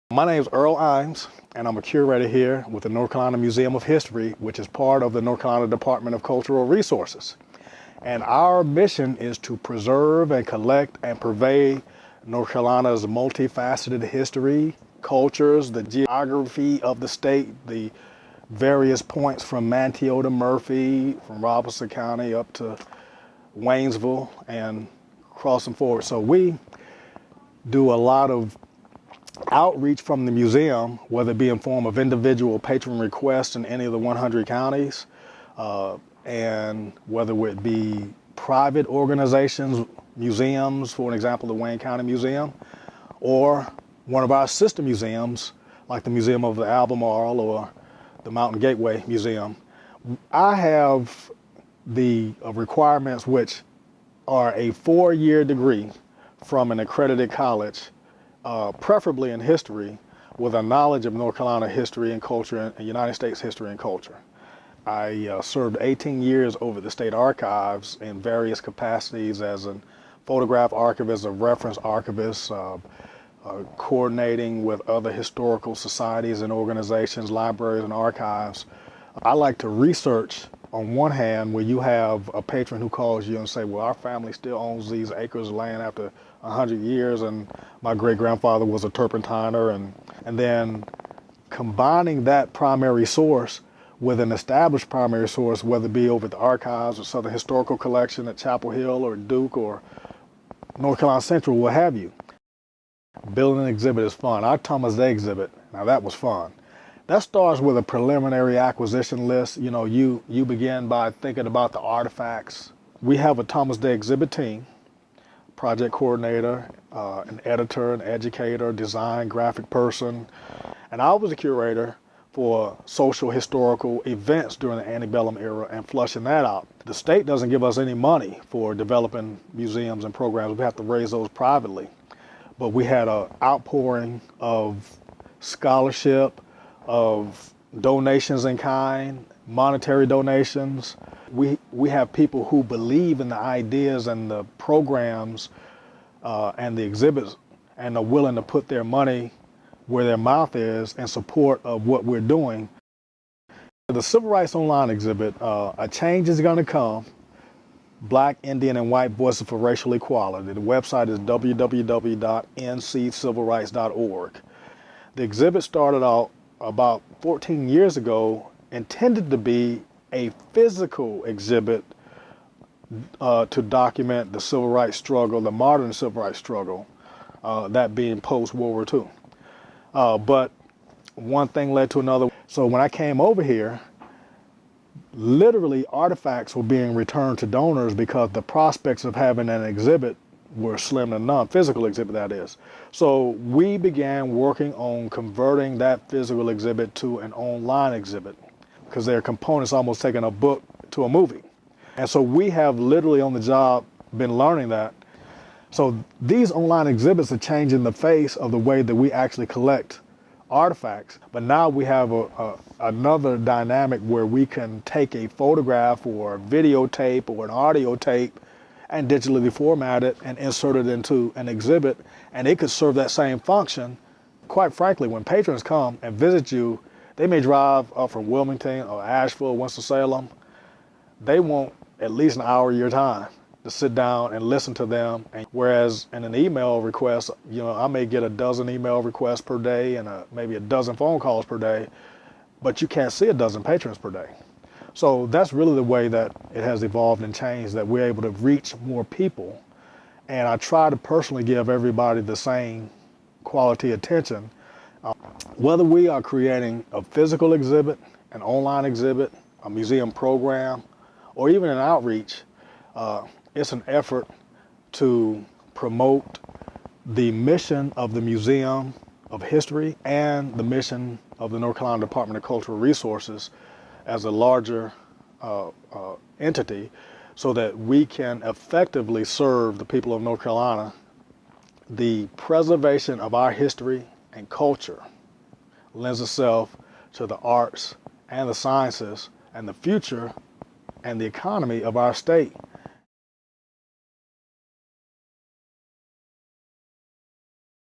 My name is Earl Ijames, and I'm a curator here with the North Carolina Museum of History, which is part of the North Carolina Department of Cultural Resources. And our mission is to preserve and collect and purvey North Carolina's multifaceted history, cultures, the geography of the state, the various points from Manteo to Murphy, from Robeson County up to Waynesville and crossing forward. So we do a lot of outreach from the museum, whether it be in form of individual patron requests in any of the 100 counties, and whether it be private organizations, museums, for an example, the Wayne County Museum, or one of our sister museums, like the Museum of the Albemarle or the Mountain Gateway Museum. I have the requirements, which are a 4-year degree from an accredited college, preferably in history, with a knowledge of North Carolina history and culture and United States history and culture. I served 18 years over the state archives in various capacities as a photograph archivist, a reference archivist, coordinating with other historical societies and organizations, libraries and archives. I like to research on one hand, where you have a patron who calls you and say, well, our family still owns these acres of land after 100 years, and my great-grandfather was a turpentiner, and then combining that primary source with an established primary source, whether it be over at the archives or Southern Historical Collection at Chapel Hill or Duke or North Carolina Central, what have you. Building an exhibit is fun. Our Thomas Day exhibit, now that was fun. That starts with a preliminary acquisition list. You know, you begin by thinking about the artifacts. We have a Thomas Day exhibit team, project coordinator, an editor, an educator, design, graphic person. And I was a curator for social historical events during the antebellum era and flushing that out. The state doesn't give us any money for developing museums and programs. We have to raise those privately. But we had an outpouring of scholarship, of donations in kind, monetary donations. We have people who believe in the ideas and the programs and the exhibits and are willing to put their money where their mouth is in support of what we're doing. The Civil Rights Online exhibit, A Change is Gonna Come, Black, Indian, and White Voices for Racial Equality. The website is www.nccivilrights.org. The exhibit started out about 14 years ago, intended to be a physical exhibit to document the civil rights struggle, the modern civil rights struggle, that being post-World War II. But one thing led to another. So when I came over here, literally artifacts were being returned to donors because the prospects of having an exhibit were slim to none, physical exhibit that is. So we began working on converting that physical exhibit to an online exhibit because there are components almost taking a book to a movie. And so we have literally on the job been learning that. So these online exhibits are changing the face of the way that we actually collect artifacts. But now we have another dynamic where we can take a photograph or a videotape or an audio tape and digitally format it and insert it into an exhibit, and it could serve that same function. Quite frankly, when patrons come and visit you, they may drive up from Wilmington or Asheville, Winston-Salem. They want at least an hour of your time to sit down and listen to them. And whereas in an email request, you know, I may get a dozen email requests per day and maybe a dozen phone calls per day, but you can't see a dozen patrons per day. So that's really the way that it has evolved and changed, that we're able to reach more people. And I try to personally give everybody the same quality attention. Whether we are creating a physical exhibit, an online exhibit, a museum program, or even an outreach, it's an effort to promote the mission of the Museum of History and the mission of the North Carolina Department of Cultural Resources as a larger entity, so that we can effectively serve the people of North Carolina. The preservation of our history and culture lends itself to the arts and the sciences and the future and the economy of our state.